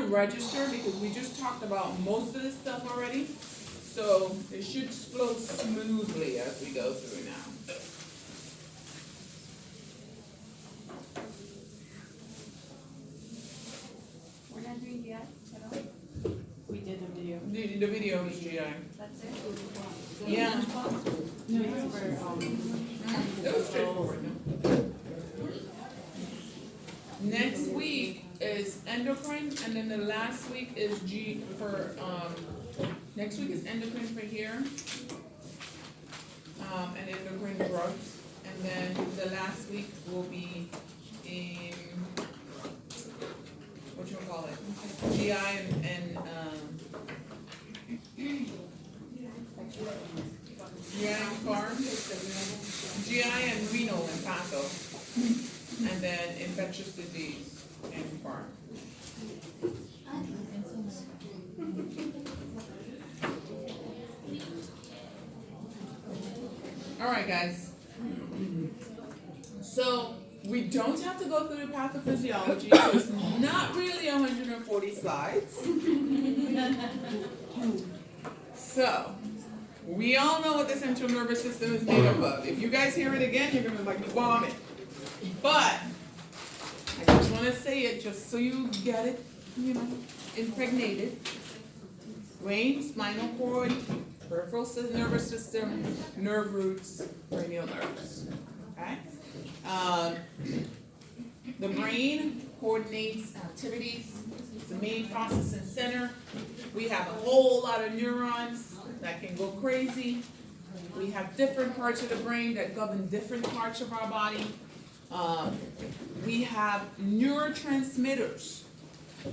register because we just talked about most of this stuff already. So it should flow smoothly as we go through now. We're not doing GI at all? We did the video. The video is GI. That's it? Yeah. No, it's for, That was straightforward. No? Next week is endocrine, and then the last week is next week is endocrine for here, and endocrine drugs, and then the last week will be in, what you call it, GI and Neuro Pharm, GI and renal and patho, and then infectious disease and pharm. All right, guys. So we don't have to go through the pathophysiology, so it's not really 140 slides. So we all know what the central nervous system is made up of. If you guys hear it again, you're gonna like vomit. But I just want to say it just so you get it, impregnated. Brain, spinal cord, peripheral nervous system, nerve roots, cranial nerves. Okay? The brain coordinates activities. It's the main processing center. We have a whole lot of neurons that can go crazy. We have different parts of the brain that govern different parts of our body. We have neurotransmitters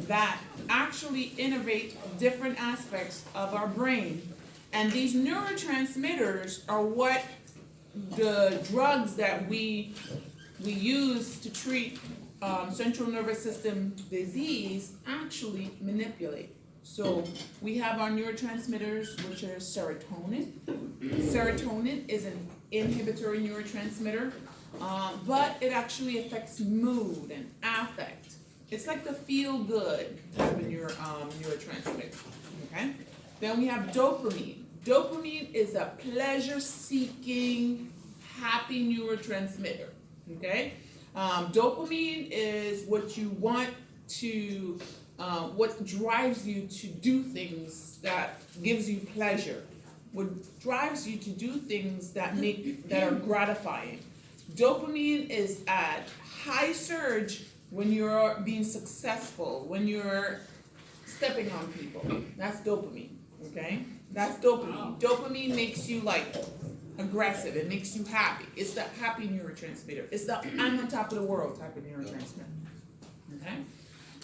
that actually innervate different aspects of our brain. And these neurotransmitters are what the drugs that we use to treat central nervous system disease actually manipulate. So we have our neurotransmitters, which are serotonin. Serotonin is an inhibitory neurotransmitter, but it actually affects mood and affect. It's like the feel-good type of neurotransmitter. Okay. Then we have dopamine. Dopamine is a pleasure-seeking, happy neurotransmitter. Okay. Dopamine is what you want to, what drives you to do things that gives you pleasure. What drives you to do things that are gratifying. Dopamine is at high surge when you're being successful, when you're stepping on people. That's dopamine. Okay? That's dopamine. Dopamine makes you like aggressive. It makes you happy. It's the happy neurotransmitter. It's the I'm on top of the world type of neurotransmitter. Okay?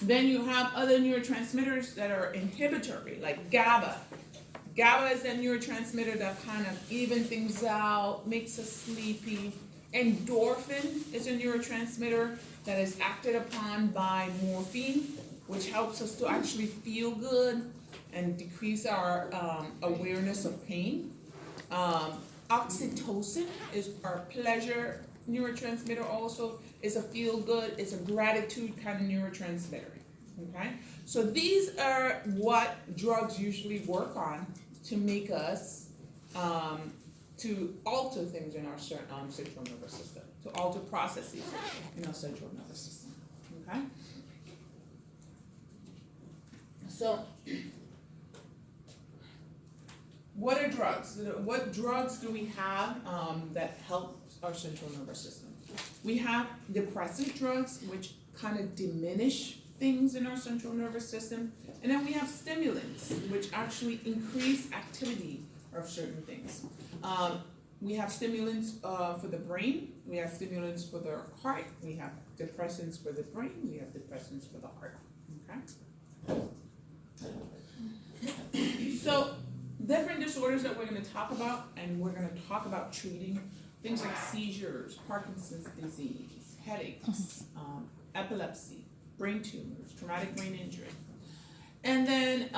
Then you have other neurotransmitters that are inhibitory, like GABA. GABA is that neurotransmitter that kind of even things out, makes us sleepy. Endorphin is a neurotransmitter that is acted upon by morphine, which helps us to actually feel good and decrease our awareness of pain. Oxytocin is our pleasure neurotransmitter also. It's a feel good, it's a gratitude kind of neurotransmitter. Okay? So these are what drugs usually work on to make us, to alter things in our central nervous system, to alter processes in our central nervous system. Okay? So, what are drugs? What drugs do we have that help our central nervous system? We have depressant drugs, which kind of diminish things in our central nervous system. And then we have stimulants, which actually increase activity of certain things. We have stimulants for the brain. We have stimulants for the heart. We have depressants for the brain. We have depressants for the heart. Okay? So, different disorders that we're going to talk about, and we're going to talk about treating things like seizures, Parkinson's disease, headaches, epilepsy, brain tumors, traumatic brain injury. And then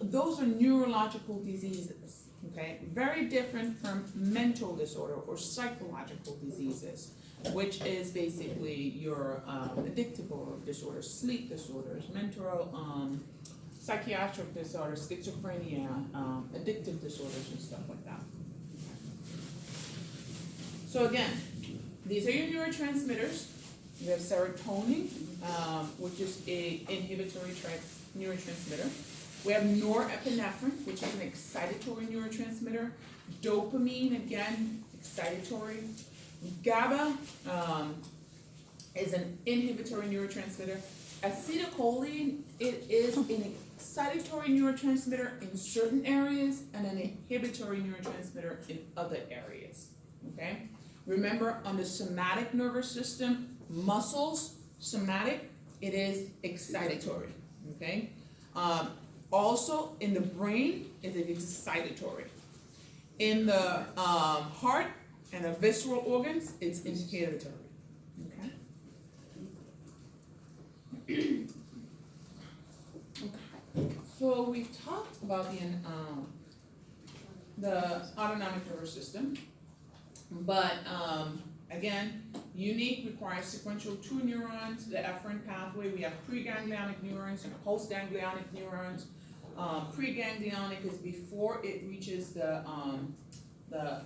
those are neurological diseases, okay? Very different from mental disorder or psychological diseases. which is basically your addictive disorders, sleep disorders, mental, psychiatric disorders, schizophrenia, addictive disorders, and stuff like that. So again, these are your neurotransmitters. We have serotonin, which is a inhibitory neurotransmitter. We have norepinephrine, which is an excitatory neurotransmitter. Dopamine, again, excitatory. GABA is an inhibitory neurotransmitter. Acetylcholine, it is an excitatory neurotransmitter in certain areas and an inhibitory neurotransmitter in other areas. Okay? Remember, on the somatic nervous system, muscles, somatic, it is excitatory. Okay? Also, in the brain, it is excitatory. In the heart and the visceral organs, it's inhibitory. Okay? Okay. So we've talked about the autonomic nervous system, but again, unique requires sequential 2 neurons, the efferent pathway. We have preganglionic neurons and postganglionic neurons. Preganglionic is before it reaches the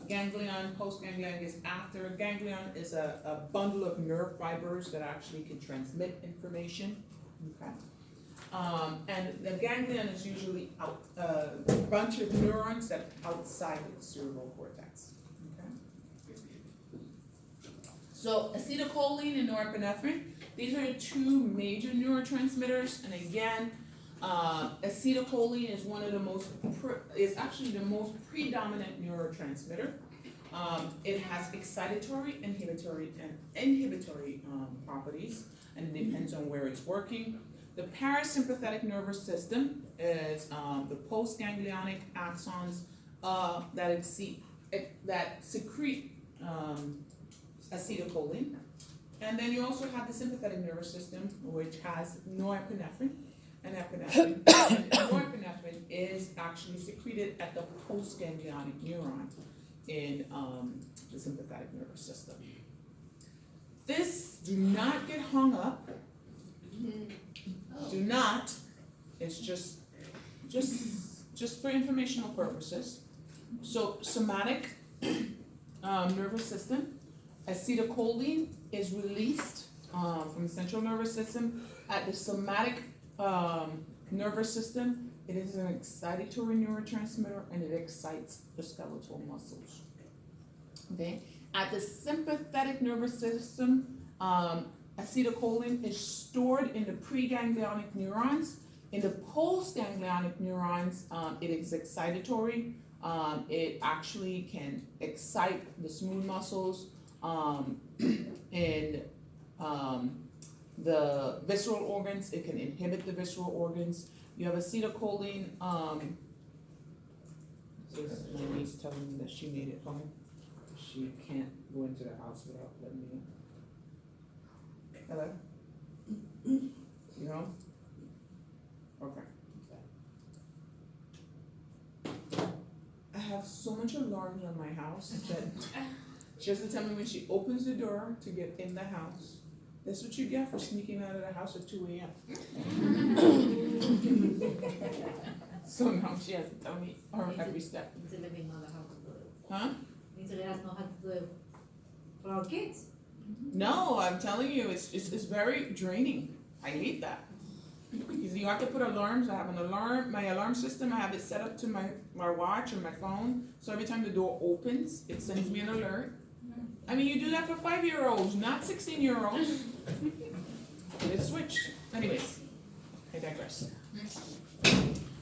ganglion. Postganglionic is after. Ganglion is a bundle of nerve fibers that actually can transmit information. Okay. And the ganglion is usually a bunch of neurons that are outside of the cerebral cortex. Okay. So acetylcholine and norepinephrine, these are the 2 major neurotransmitters. And again, acetylcholine is one of the most, is actually the most predominant neurotransmitter. It has excitatory, inhibitory properties, and it depends on where it's working. The parasympathetic nervous system is the postganglionic axons that secrete acetylcholine. And then you also have the sympathetic nervous system, which has norepinephrine and epinephrine. And norepinephrine is actually secreted at the postganglionic neuron in the sympathetic nervous system. This, do not get hung up. Do not. It's just for informational purposes. So somatic nervous system, acetylcholine is released from the central nervous system. At the somatic nervous system, it is an excitatory neurotransmitter and it excites the skeletal muscles. Okay. At the sympathetic nervous system, acetylcholine is stored in the preganglionic neurons. In the postganglionic neurons, it is excitatory. It actually can excite the smooth muscles. In the visceral organs, it can inhibit the visceral organs. You have acetylcholine. This is my niece telling me that she made it home. She can't go into the house without letting me in. Hello? You home? Okay. I have so much alarms on my house that she has to tell me when she opens the door to get in the house. That's what you get for sneaking out of the house at 2 a.m. So now she has to tell me every step. Huh? For our kids. No, I'm telling you, it's very draining. I hate that. Because you have to put alarms. I have an alarm, my alarm system, I have it set up to my watch or my phone. So every time the door opens, it sends me an alert. I mean, you do that for 5-year-olds, not 16-year-olds. It's switched. Anyways, I digress.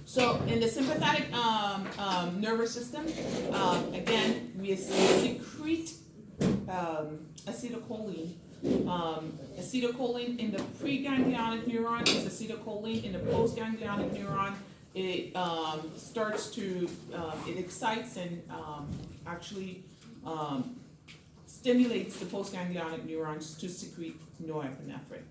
So in the sympathetic nervous system, again, we secrete acetylcholine. Acetylcholine in the preganglionic neuron is acetylcholine in the postganglionic neuron. It starts to, it excites and actually stimulates the postganglionic neurons to secrete norepinephrine.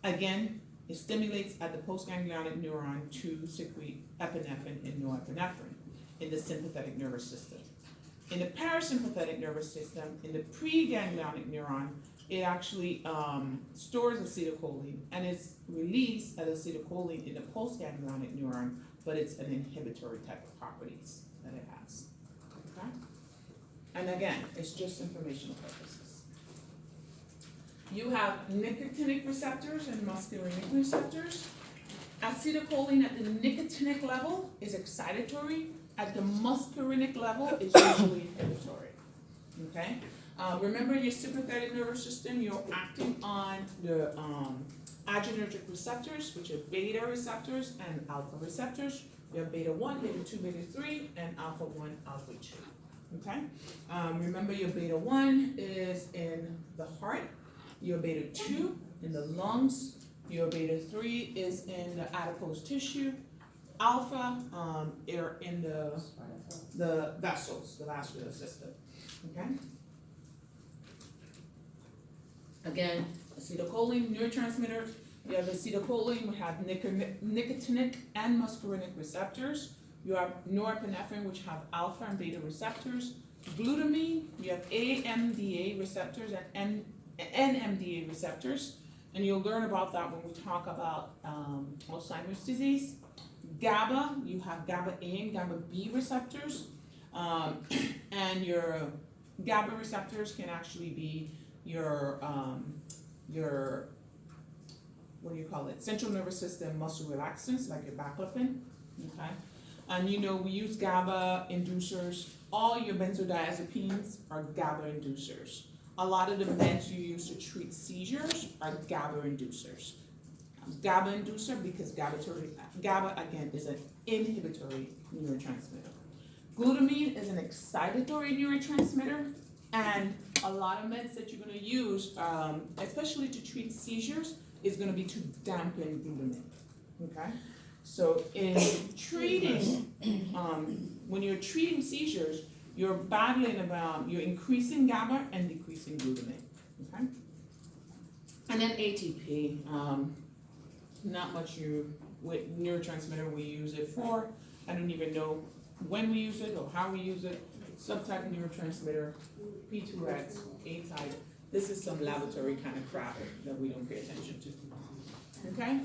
Again, it stimulates at the postganglionic neuron to secrete epinephrine and norepinephrine in the sympathetic nervous system. In the parasympathetic nervous system, in the preganglionic neuron, it actually stores acetylcholine, and it's released as acetylcholine in the postganglionic neuron, but it's an inhibitory type of properties that it has. Okay? And again, it's just informational purposes. You have nicotinic receptors and muscarinic receptors. Acetylcholine at the nicotinic level is excitatory. At the muscarinic level, it's usually inhibitory. Okay? Remember your sympathetic nervous system, you're acting on the adrenergic receptors, which are beta receptors and alpha receptors. You have beta 1, beta 2, beta 3, and alpha 1, alpha 2. Okay? Remember your beta 1 is in the heart, your beta 2 in the lungs, your beta 3 is in the adipose tissue, alpha are in the vessels, the vascular system. Okay? Again, acetylcholine, neurotransmitter. You have acetylcholine, we have nicotinic and muscarinic receptors. You have norepinephrine, which have alpha and beta receptors. Glutamine, you have AMDA receptors and NMDA receptors. And you'll learn about that when we talk about Alzheimer's disease. GABA, you have GABA A and GABA B receptors. And your GABA receptors can actually be your what do you call it? Central nervous system muscle relaxants, like your baclofen. Okay. And you know, we use GABA inducers. All your benzodiazepines are GABA inducers. A lot of the meds you use to treat seizures are GABA inducers. GABA inducer because GABA again is an inhibitory neurotransmitter. Glutamine is an excitatory neurotransmitter, and a lot of meds that you're going to use, especially to treat seizures, is going to be to dampen glutamine. Okay, so in treating, when you're treating seizures, you're you're increasing GABA and decreasing glutamine. Okay, and then ATP. Not much with neurotransmitter we use it for. I don't even know when we use it or how we use it. Subtype neurotransmitter, P2X, A-type. This is some laboratory kind of crap that we don't pay attention to. Okay?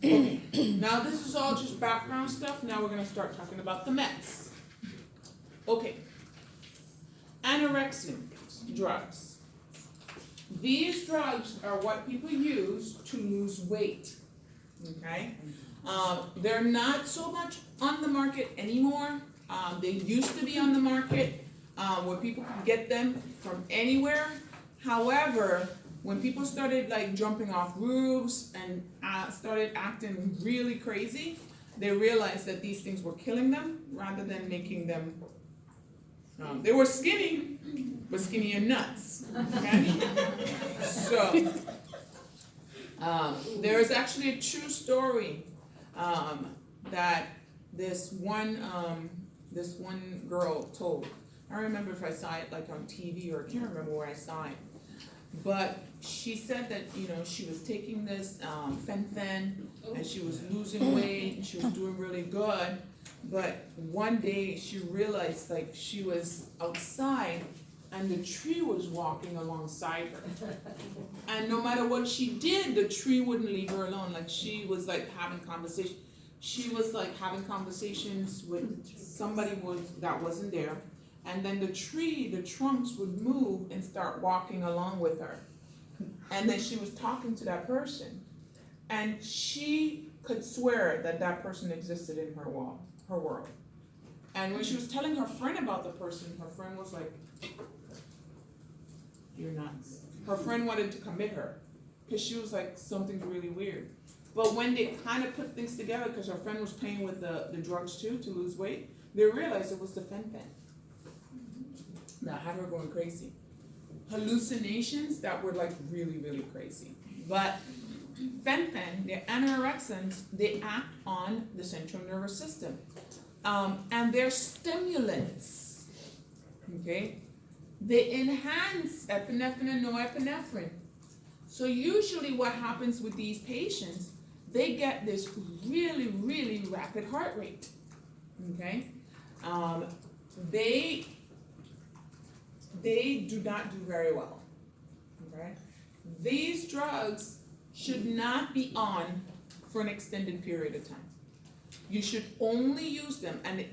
Okay. Now this is all just background stuff. Now we're going to start talking about the meds. Okay. Anorexin drugs. These drugs are what people use to lose weight. Okay? They're not so much on the market anymore. They used to be on the market where people could get them from anywhere. However, when people started like jumping off roofs and started acting really crazy, they realized that these things were killing them rather than making them. They were skinny, but skinny and nuts. Okay? So there is actually a true story that this one girl told. I don't remember if I saw it like on TV or I can't remember where I saw it. But she said that, you know, she was taking this fen-phen and she was losing weight and she was doing really good. But one day she realized like she was outside and the tree was walking alongside her. And no matter what she did, the tree wouldn't leave her alone. Like she was like having conversation. She was like having conversations with somebody that wasn't there. And then the trunks would move and start walking along with her. And then she was talking to that person. And she could swear that that person existed in her world. And when she was telling her friend about the person, her friend was like, "You're nuts." Her friend wanted to commit her because she was like, "Something's really weird." But when they kind of put things together, because her friend was playing with the drugs too to lose weight, they realized it was the fen-phen that had her going crazy. Hallucinations that were like really, really crazy. But fen-phen, the anorexins, they act on the central nervous system. And they're stimulants. Okay? They enhance epinephrine and norepinephrine. So usually what happens with these patients, they get this really, really rapid heart rate. Okay? they do not do very well, okay? These drugs should not be on for an extended period of time. You should only use them, and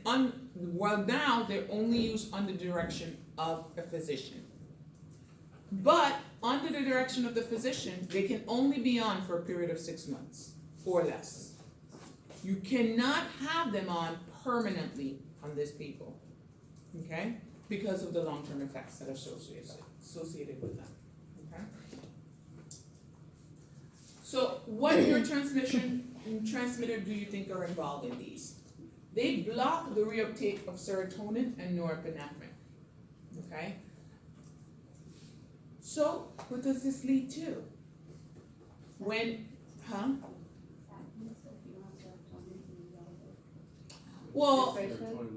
well, now they're only used under the direction of a physician. But under the direction of the physician, they can only be on for a period of 6 months or less. You cannot have them on permanently on these people, okay? Because of the long-term effects that are associated with them, okay? So what neurotransmitter do you think are involved in these? They block the reuptake of serotonin and norepinephrine, okay? So what does this lead to? Well,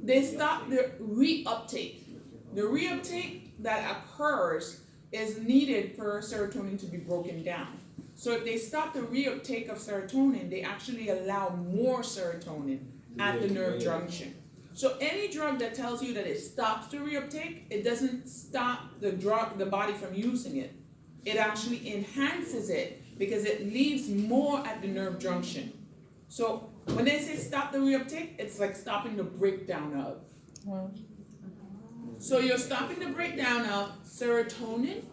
they stop the reuptake. The reuptake that occurs is needed for serotonin to be broken down. So if they stop the reuptake of serotonin, they actually allow more serotonin at the nerve junction. So any drug that tells you that it stops the reuptake, it doesn't stop the body from using it. It actually enhances it because it leaves more at the nerve junction. So when they say stop the reuptake, it's like stopping the breakdown of. So you're stopping the breakdown of serotonin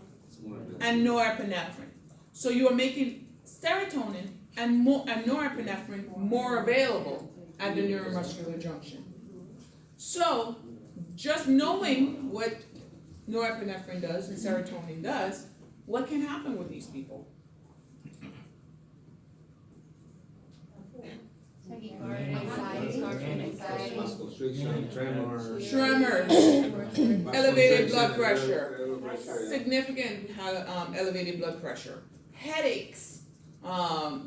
and norepinephrine. So you are making serotonin and norepinephrine more available at the neuromuscular junction. So just knowing what norepinephrine does and serotonin does, what can happen with these people? Tremors, elevated blood pressure, significant elevated blood pressure, headaches,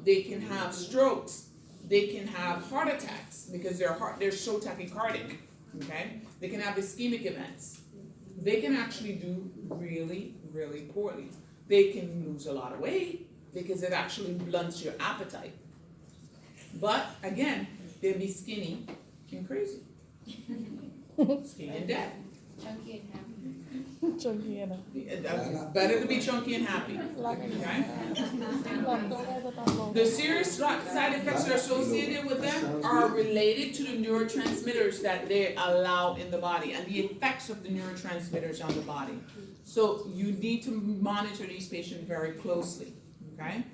they can have strokes, they can have heart attacks because they're so tachycardic, okay? They can have ischemic events. They can actually do really, really poorly. They can lose a lot of weight because it actually blunts your appetite. But again, they'll be skinny and crazy. Skinny and dead. Chunky and happy. Chunky and It's better to be chunky and happy. Okay? The serious side effects that are associated with them are related to the neurotransmitters that they allow in the body and the effects of the neurotransmitters on the body. So you need to monitor these patients very closely. Okay?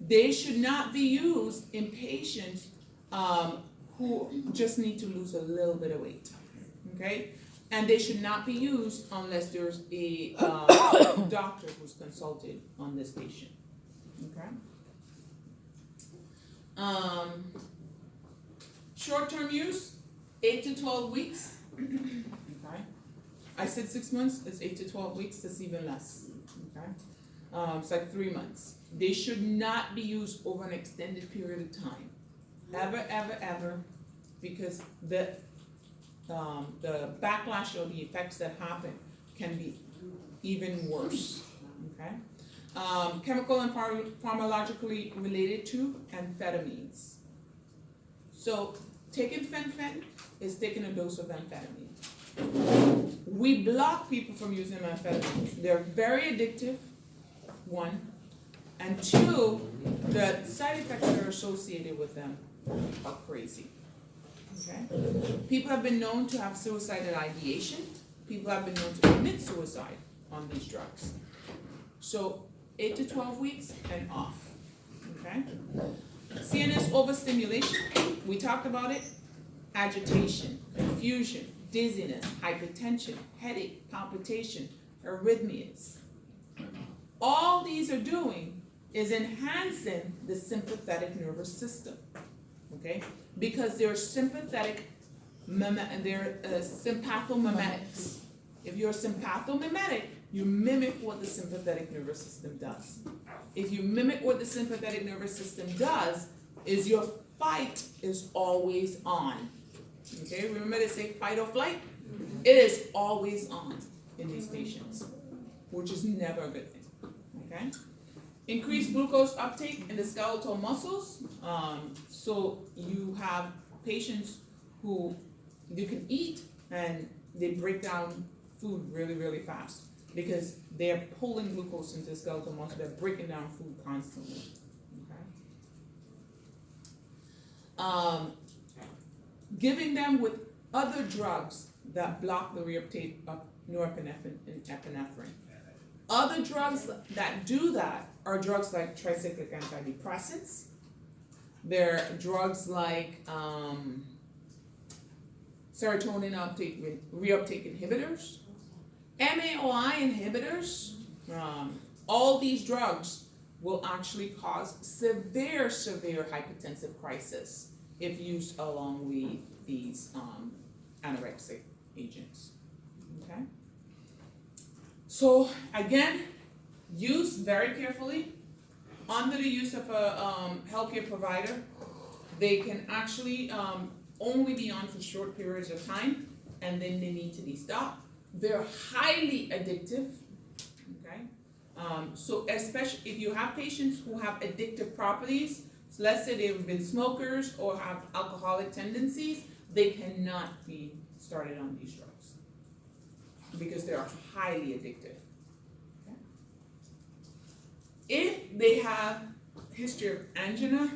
They should not be used in patients who just need to lose a little bit of weight. Okay? And they should not be used unless there's a doctor who's consulted on this patient. Okay? Short-term use, 8 to 12 weeks. Okay? I said 6 months, it's 8 to 12 weeks, that's even less. Okay? It's like 3 months. They should not be used over an extended period of time. Ever, ever, ever, because the backlash or the effects that happen can be even worse. Okay? Chemical and pharmacologically related to amphetamines. So taking fen-phen is taking a dose of amphetamine. We block people from using amphetamines. They're very addictive, one, and two, the side effects that are associated with them are crazy. Okay? People have been known to have suicidal ideation. People have been known to commit suicide on these drugs. So 8 to 12 weeks and off. Okay? CNS overstimulation, we talked about it. Agitation, confusion, dizziness, hypertension, headache, palpitation, arrhythmias. All these are doing is enhancing the sympathetic nervous system. Okay? Because they're sympathetic, they're sympathomimetics. If you're sympathomimetic, you mimic what the sympathetic nervous system does. If you mimic what the sympathetic nervous system does, is your fight is always on. Okay, remember they say fight or flight? It is always on in these patients, which is never a good thing. Okay? Increased glucose uptake in the skeletal muscles. So you have patients who you can eat and they break down food really, really fast because they're pulling glucose into the skeletal muscle. They're breaking down food constantly. Okay. Giving them with other drugs that block the reuptake of norepinephrine and epinephrine. Other drugs that do that are drugs like tricyclic antidepressants. They're drugs like serotonin reuptake inhibitors, MAOI inhibitors. All these drugs will actually cause severe hypertensive crisis if used along with these anorexic agents. Okay. So again, use very carefully. Under the use of a healthcare provider, they can actually only be on for short periods of time, and then they need to be stopped. They're highly addictive. Okay, so especially if you have patients who have addictive properties, so let's say they've been smokers or have alcoholic tendencies, they cannot be started on these drugs because they are highly addictive. Okay? If they have history of angina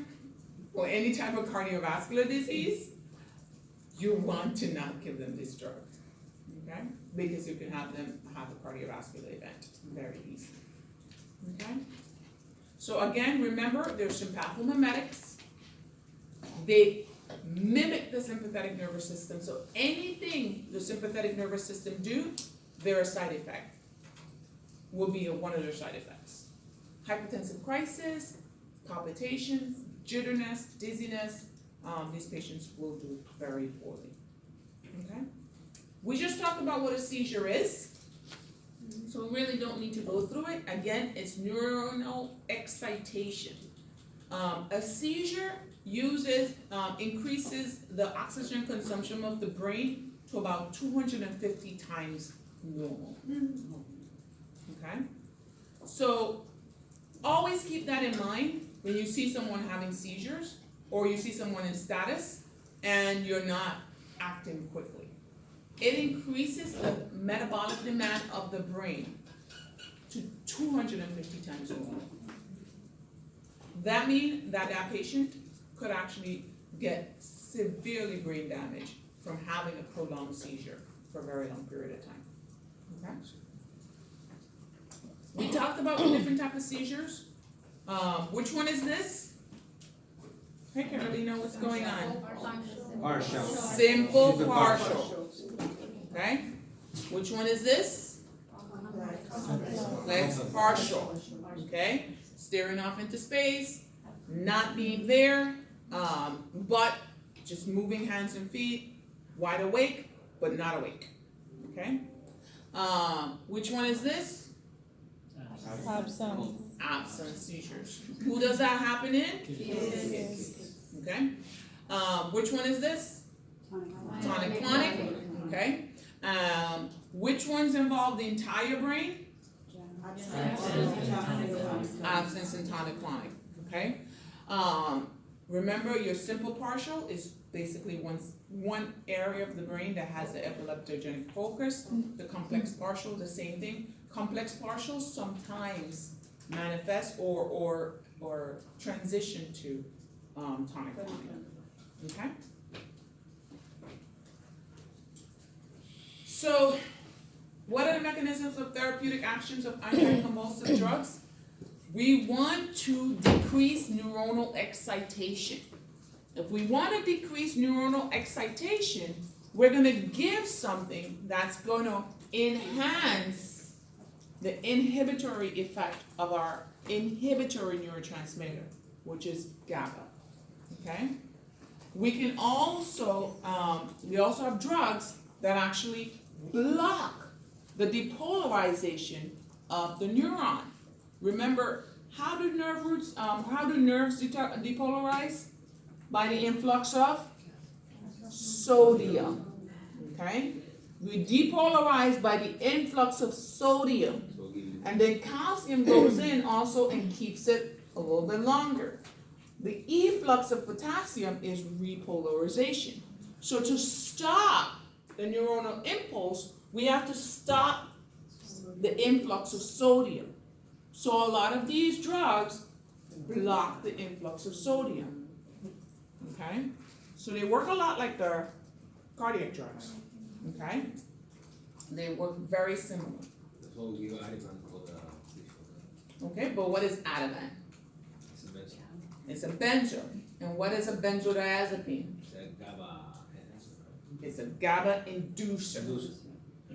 or any type of cardiovascular disease, you want to not give them this drug, okay? Because you can have them have a cardiovascular event very easily, okay? So again, remember, there's sympathomimetics. They mimic the sympathetic nervous system. So anything the sympathetic nervous system do, they're a side effect, will be one of their side effects. Hypertensive crisis, palpitations, jitteriness, dizziness, these patients will do very poorly. Okay? We just talked about what a seizure is, so we really don't need to go through it. Again, it's neuronal excitation. A seizure increases the oxygen consumption of the brain to about 250 times normal. Okay? So always keep that in mind when you see someone having seizures or you see someone in status and you're not acting quickly. It increases the metabolic demand of the brain to 250 times normal. That means that patient could actually get severely brain damage from having a prolonged seizure for a very long period of time. Okay? We talked about the different types of seizures. Which one is this? Hey, Carolina, what's going on? Partial. Simple partial. Okay? Which one is this? Legs partial. Okay? Staring off into space, not being there, but just moving hands and feet, wide awake, but not awake. Okay? Which one is this? Absence seizures. Who does that happen in? Kids. Okay. Which one is this? Tonic-clonic. Okay. Which ones involve the entire brain? Absence and tonic-clonic. Okay. Remember, your simple partial is basically one area of the brain that has the epileptogenic focus. The complex partial, the same thing. Complex partials sometimes manifest or transition to tonic-clonic. Okay? So, what are the mechanisms of therapeutic actions of anticonvulsive drugs? We want to decrease neuronal excitation. If we want to decrease neuronal excitation, we're going to give something that's going to enhance the inhibitory effect of our inhibitory neurotransmitter, which is GABA. Okay? We can also, we also have drugs that actually block the depolarization of the neuron. Remember, how do nerves depolarize? By the influx of sodium. Okay? We depolarize by the influx of sodium. And then calcium goes in also and keeps it a little bit longer. The efflux of potassium is repolarization. So to stop the neuronal impulse, we have to stop the influx of sodium. So a lot of these drugs block the influx of sodium. Okay? So they work a lot like the cardiac drugs. Okay? They work very similar. So you Ativan for the Okay, but what is Ativan? it's It's a a benzo. And what is a benzodiazepine? GABA. It's a GABA inducer. Inducer.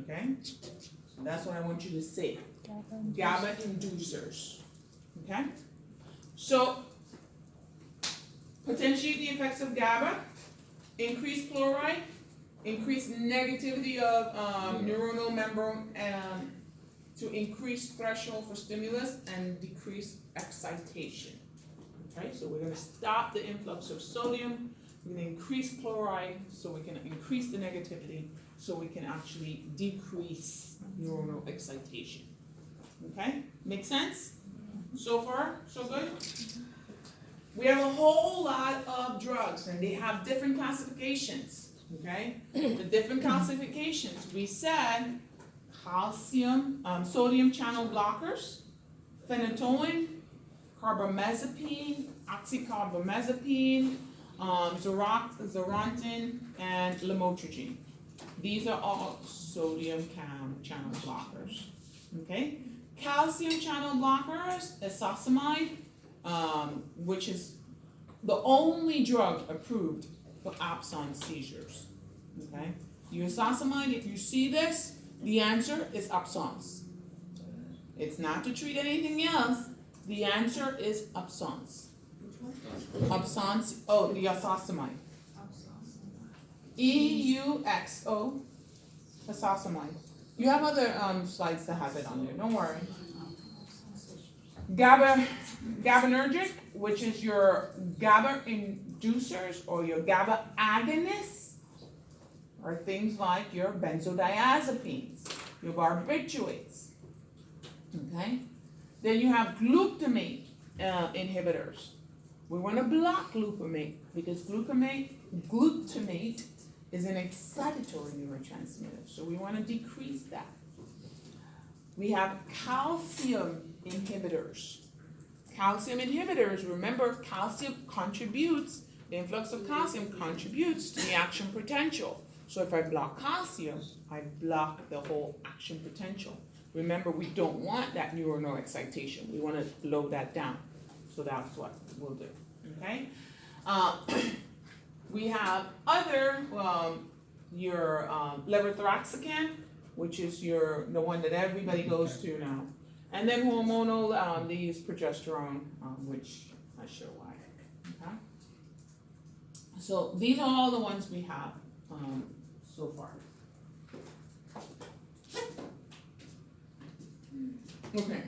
Okay? So that's what I want you to say. GABA inducers. Okay? So, potentiate the effects of GABA, increase chloride, increase negativity of neuronal membrane, to increase threshold for stimulus and decrease excitation. Okay, so we're going to stop the influx of sodium. We're going to increase chloride so we can increase the negativity so we can actually decrease neuronal excitation. Okay, make sense? So far, so good? We have a whole lot of drugs and they have different classifications. Okay, the different classifications. We said sodium channel blockers, phenytoin, carbamazepine, oxycarbamazepine, Zorantin, and lamotrigine. These are all sodium channel blockers. Okay? Calcium channel blockers, esasamide, which is the only drug approved for absence seizures. Okay? Esasamide, if you see this, the answer is absence. It's not to treat anything else. The answer is absence. Absence, the esasamide. EUXO, esasamide. You have other slides that have it on there, don't worry. GABAergic, which is your GABA inducers or your GABA agonists, are things like your benzodiazepines, your barbiturates. Okay? Then you have glutamate inhibitors. We want to block glutamate because glutamate is an excitatory neurotransmitter, so we want to decrease that. We have calcium inhibitors. Calcium inhibitors, remember, calcium contributes, the influx of calcium contributes to the action potential. So if I block calcium, I block the whole action potential. Remember, we don't want that neuronal excitation. We want to slow that down. So that's what we'll do. Okay? We have other, your levothyroxine, which is the one that everybody goes to now. And then hormonal, they use progesterone, which I show why. Okay? So these are all the ones we have so far. Okay.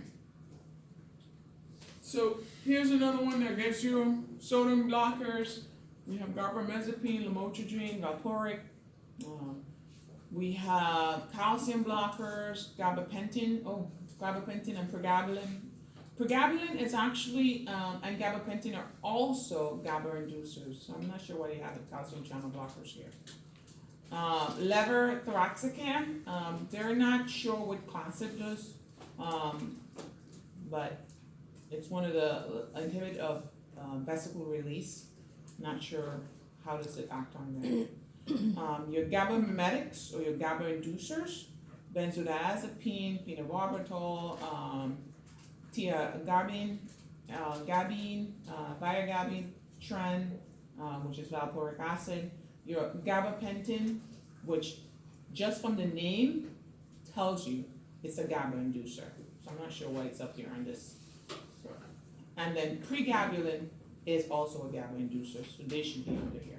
So here's another one that gives you sodium blockers. We have carbamazepine, lamotrigine, valproic. We have calcium blockers, gabapentin and pregabalin. Pregabalin is actually, and gabapentin are also GABA inducers. So I'm not sure why they have the calcium channel blockers here. Levothyroxine, they're not sure what class it does, but it's one of the inhibit of vesicle release. Not sure how does it act on there. Your GABA mimetics or your GABA inducers, benzodiazepine, phenobarbital, tiagabine, viagabine, tren, which is valproic acid, your gabapentin, which just from the name tells you it's a GABA inducer. So I'm not sure why it's up here on this. And then pregabalin is also a GABA inducer, so they should be under here.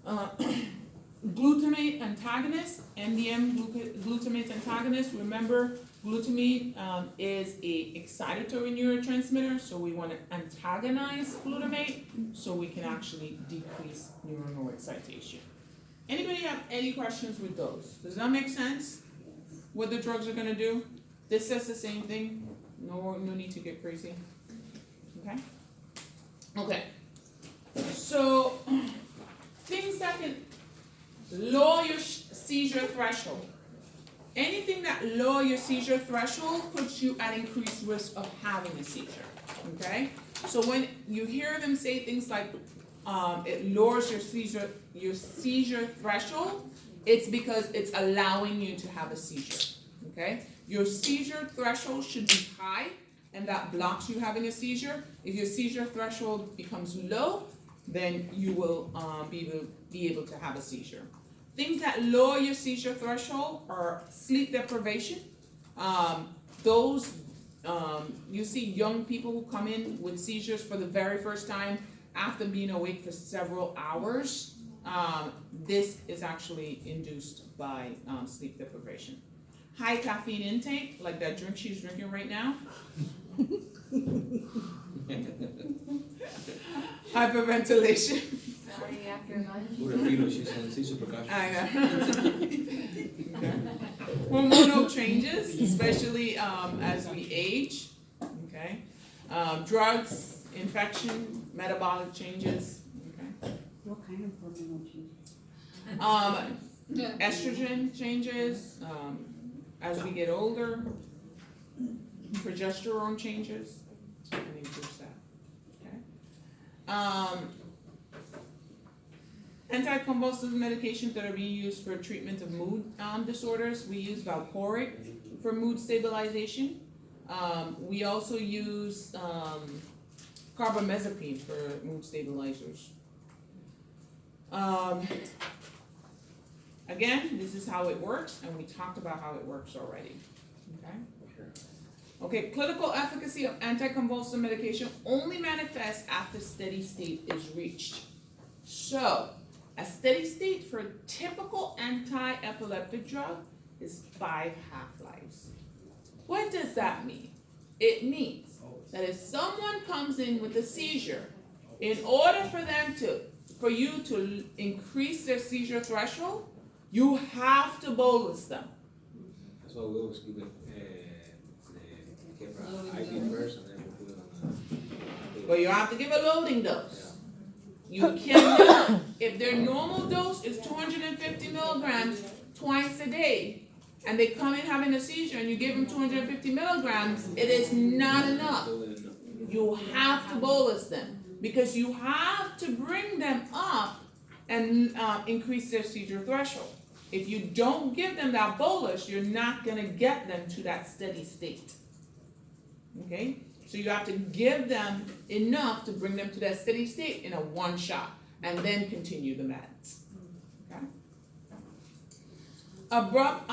Okay. Glutamate antagonist, NDM glutamate antagonist. Remember, glutamate is a excitatory neurotransmitter, so we want to antagonize glutamate so we can actually decrease neuronal excitation. Anybody have any questions with those? Does that make sense? What the drugs are going to do? This says the same thing. No need to get crazy. Okay? Okay. So, seizure threshold. Anything that lower your seizure threshold puts you at increased risk of having a seizure, okay? So when you hear them say things like, it lowers your seizure threshold, it's because it's allowing you to have a seizure, okay? Your seizure threshold should be high, and that blocks you having a seizure. If your seizure threshold becomes low, then you will be able to have a seizure. Things that lower your seizure threshold are sleep deprivation. You see young people who come in with seizures for the very first time after being awake for several hours. This is actually induced by sleep deprivation. High caffeine intake, like that drink she's drinking right now. Hyperventilation. Sorry, after lunch. Pura filo, she's on seizure percussion. I know. Hormonal changes, especially as we age. Okay. Drugs, infection, metabolic changes. Okay. What kind of hormonal changes? Estrogen changes as we get older. Progesterone changes. And increase that. Okay. Anticonvulsive medications that are being used for treatment of mood disorders. We use valproic for mood stabilization. We also use carbamazepine for mood stabilizers. Again, this is how it works, and we talked about how it works already. Okay? Okay, clinical efficacy of anticonvulsive medication only manifests after steady state is reached. So, a steady state for a typical anti-epileptic drug is 5 half-lives. What does that mean? It means that if someone comes in with a seizure, in order for you to increase their seizure threshold, you have to bolus them. That's why we always give it, IV first and then we put it on But you have to give a loading dose. You cannot, if their normal dose is 250 milligrams twice a day, and they come in having a seizure and you give them 250 milligrams, it is not enough. You have to bolus them because you have to bring them up and increase their seizure threshold. If you don't give them that bolus, you're not going to get them to that steady state. Okay? So you have to give them enough to bring them to that steady state in a one shot, and then continue the meds. Okay? Abrupt